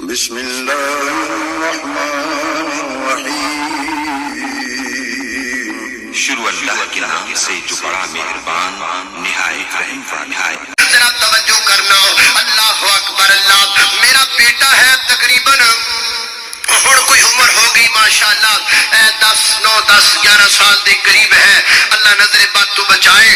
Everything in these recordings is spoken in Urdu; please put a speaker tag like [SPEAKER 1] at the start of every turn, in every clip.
[SPEAKER 1] بسم اللہ الرحمن الرحیم
[SPEAKER 2] شروع اللہ کے نام سے جو بڑا مہربان نہایت رحم والا ہے۔
[SPEAKER 3] ذرا توجہ کرنا، اللہ اکبر اللہ۔ میرا بیٹا ہے تقریباً ہن کوئی عمر ہو گئی ماشاءاللہ 11 سال دے قریب ہے، اللہ نظر بد تو بچائے۔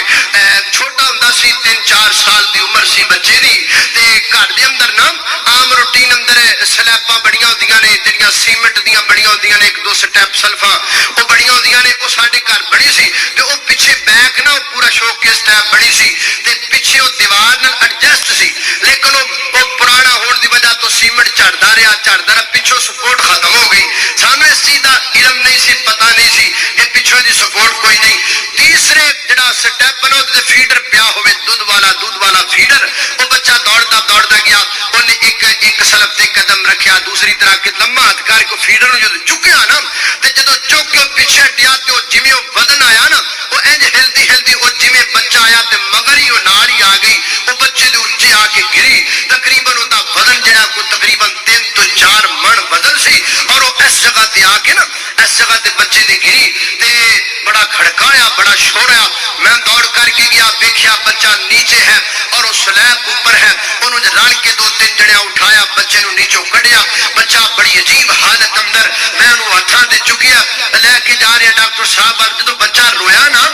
[SPEAKER 3] چھوٹا ہوندا سی 3-4 سال دی عمر سی بچے دی، تے گھر دے اندر نا عام روٹین اندر سلیپاں بڑیاں ہوندیاں نے جڑیاں سیمنٹ دیاں بڑیاں ہوندیاں نے، 1-2 سٹیپ سلفاں وہ بڑیاں ہوندیاں نے، وہ ساڈے گھر بڑی سی تے وہ پیچھے بیک نا پورا شوق کے سٹیپ بڑی سی تے پیچھے وہ دیوار نال ایڈجسٹ سی، لیکن وہ پرانا ہون دی وجہ تو سیمنٹ چڑھدا رہا پچھوں سپورٹ ختم ہو گئی۔ سانو اس چیز دا علم نہیں سی، پتہ نہیں سی کہ پچھوں دی سپورٹ کوئی نہیں۔ تیسرے جڑا سٹیپ بنو تے فیڈر پیا ہوئے دودھ والا فیڈر، وہ بچہ دوڑدا گیا، انہیں ایک سلف تے قدم رکھیا، دوسری طرح کے لمبا ہاتھ کر کے فیڈر نوں جدوں چکیا نا تے جدوں چک کے پیچھے ہٹیا تے وہ جویں وزن آیا نا وہ انج ہلدی وہ جویں بچہ آیا تے مگر ہی وہ نال ہی آ گئی، وہ بچے دے اچے آ کے گری۔ تقریباً وہ وزن جڑا کوئی تقریباً 3 تو 4 من وزن سی، اور وہ اس جگہ تے آ کے نا اس جگہ تے بچے دی گری تے بڑا کھڑکایا، بڑا شوریا۔ میں دوڑ کر کے گیا، دیکھیا بچہ نیچے ہے اور وہ سلیب اوپر ہے، انہوں نے رل کے 2-3 جڑے اٹھایا، بچے نو نیچوں کڈیا۔ بچہ بڑی عجیب حالت اندر، میں انہوں ہاتھاں تے چکیا لے کے جا رہا ڈاکٹر صاحب، جدوں بچہ رویا نا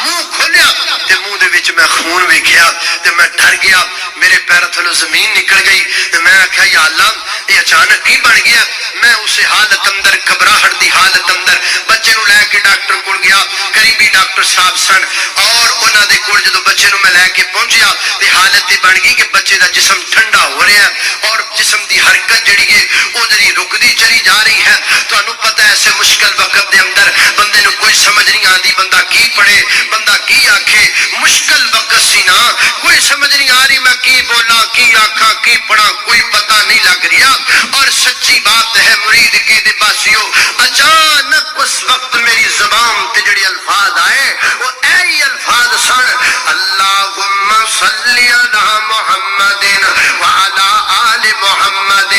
[SPEAKER 3] منہ کھولیا تے منہ دے وچ میں خون ویکھیا تے میں ڈر گیا، میرے پیر تھلوں زمین نکل گئی تے میں آکھیا یا اللہ یہ اچانک کی بن گیا۔ میں اس حالت اندر گھبراہٹ دی حالت اندر بچے نو لے کے ڈاکٹر کول گیا، قریبی ڈاکٹر صاحب سن، اور انہاں دے کول جدوں بچے نو میں لے کے پہنچیا تے حالت یہ بن گئی کہ بچے دا جسم ٹھنڈا ہو رہا ہے اور جسم دی حرکت جڑی ہے وہ جڑی رکدی چلی جا رہی ہے۔ تانوں پتہ ہے ایسے مشکل وقت دے اندر بندے نو کوئی سمجھ نہیں آندی، بندہ کی پڑھے، بندہ کی آکھے، مشکل وقت سی نا، کوئی سمجھ نہیں آ رہی میں کی بولاں کی آکھاں کی پڑھاں، کوئی پتہ نہیں لگ رہا۔ اور سچی بات ہے مرید کی دے باسیو، اچانک اس وقت میری زبان تے جڑے الفاظ آئے وہ ایہی الفاظ سن، اللہم صلی علی محمد وعلی آل محمد۔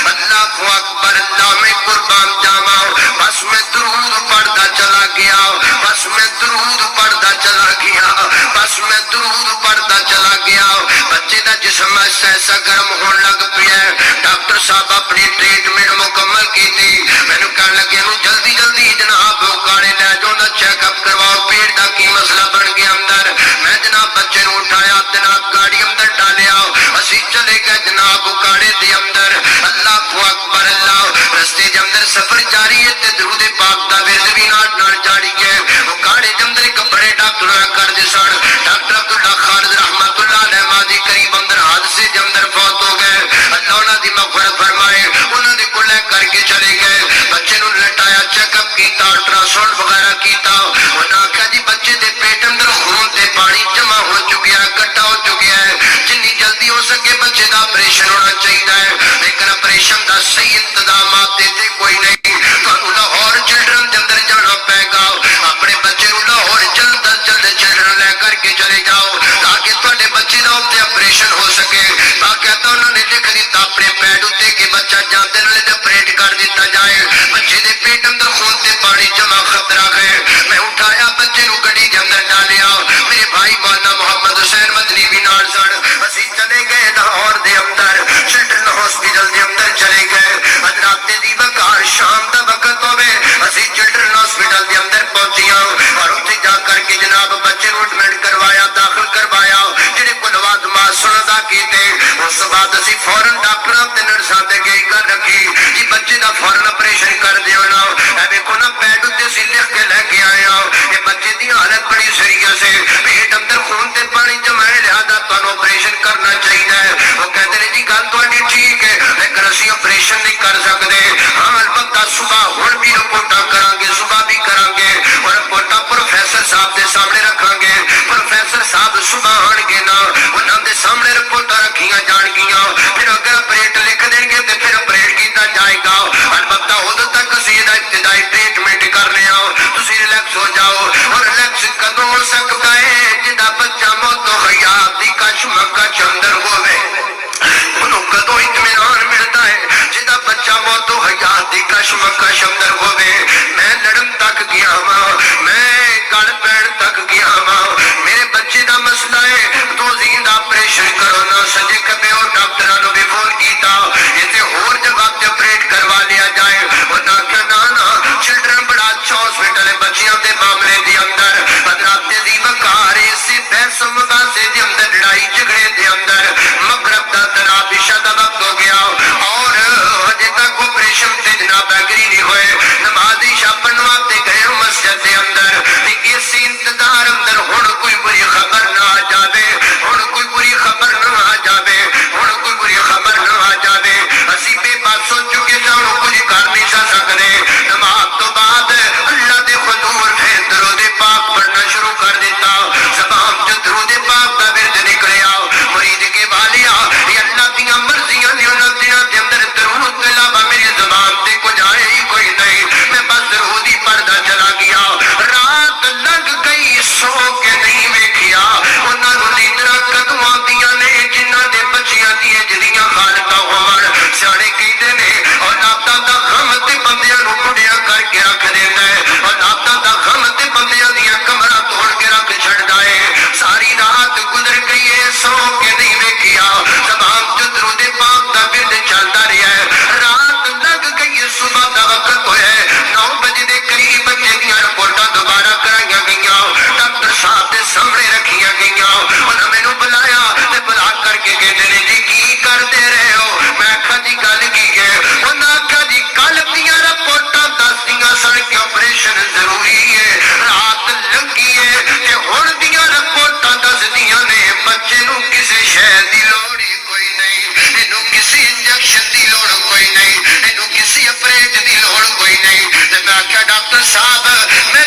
[SPEAKER 3] اللہ اکبر، اللہ میں قربان جاواں، بس میں درود پڑھتا چلا گیا، بس میں درود پڑھتا چلا گیا، بس میں درود پڑھتا چلا گیا۔ بچے دا جسم ایسا گرم ہون لگ پیا۔ ڈاکٹر صاحب اپنی ٹریٹمنٹ مکمل کی تھی، مینوں کہن لگے نو جلدی جناب کاڑے لے جاؤ، چیک اپ کرواؤ، پیٹ دا کی مسئلہ بن گیا اندر۔ میں جناب بچے نو اٹھایا، جناب گاڑی اندر ڈالیا، اسی چلے گئے جناب کاڑے دے اندر۔ اللہ اکبر اللہ، رستے دے اندر سفر جاری ہے تے درود پاک دا ورد بھی نال جاری ہے۔ وہ کاڑے دے اندر ایک بڑے ڈاکٹر کر دے سن، ڈاکٹر عبداللہ خالد رحمت اللہ علیہ ماضی قریب اندر حادثے دے اندر فوت ہو گئے، اللہ انہاں دی مغفرت فرمائے۔ انہاں دے کول لے کر کے چلے گئے، بچے نو لٹایا، چیک اپ کیتا، الٹراساؤنڈ وغیرہ کیتا۔ انہاں آکھیا جی بچے دے پیٹ اندر خون تے پانی جمع ہو چکیا ہے، اکٹھا ہو چکیا ہے، جنی جلدی ہو سکے بچے دا آپریشن ہونا چاہیے ہے، لیکن آپریشن دا صحیح انتظامات دیتے کوئی نہیں۔ تانوں لاہور چلڈرن دے اندر جانا پے گا، اپنے بچے نو لاہور جلد چلڈرن لے کر کے چلے جاؤ تاکہ تواڈے بچے دا اوتے آپریشن ہو سکے۔ باقاعدہ انہوں نے لکھ دیتا اپنے پیڈ اُتے کہ بچہ جاندے نال آپریٹ کر دیتا جائے، بچے دے پیٹ اندر خون تے پانی جمع خطرہ ہے۔ میں اٹھایا بچے نو گڈی دے اندر ڈالیا، میرے بھائی مولانا محمد حسین مدنی بھی نال سن، اسی چلے گئے لاہور دے اندر چلڈرن ہاسپٹل دے اندر چلے گئے۔ حضرات دی وقار شام دا وقت ہوے، اسی چلڈرن ہاسپٹل دے اندر پہنچیاں اور اتنے جا کر کے جناب بچے نو ایڈمٹ کروایا، داخل کروایا، جڑے کول آواز ماں سندا کیتے۔ اس بعد اسی فوراً ڈاکٹراں تے نرساں تے گئی کر رکھی جی بچے دا فوراً آپریشن کر دیو نا۔ اے ویکھو نا پیڈ تے سی لکھ کے لے کے آئے ہاں، یہ بچے دی حالت بڑی سیریس ہے، پیٹ اندر خون تے پانی جمع ہے، لہذا تانوں آپریشن کرنا چاہیے۔ وہ کہتے ہیں جی گل تہاڈی ٹھیک ہے لیکن اسی آپریشن نہیں کر سکتے، ہاں البتہ صبح ہن بھی رپورٹاں کران گے، صبح بھی کران گے، اور رپورٹاں پروفیسر صاحب دے سامنے رکھاں گے۔ پروفیسر صاحب صبح آن گے نا، انہاں دے سامنے رپورٹاں رکھیاں جان گیاں، پھر اگر آپریٹ لکھ دیں گے تو پھر آپریٹ کیتا جائے گا۔ البتہ ادھر تک اسی دا ابتدائی ٹریٹمنٹ کر رہے ہو، تسی ریلیکس ہو جاؤ۔ اور ریلیکس کدوں ہو سکتا ہے جدا بچہ موت و حیات دی کشمکش اندر ہوئے، انہوں کدوں اطمینان ملتا ہے جدا صاحب میں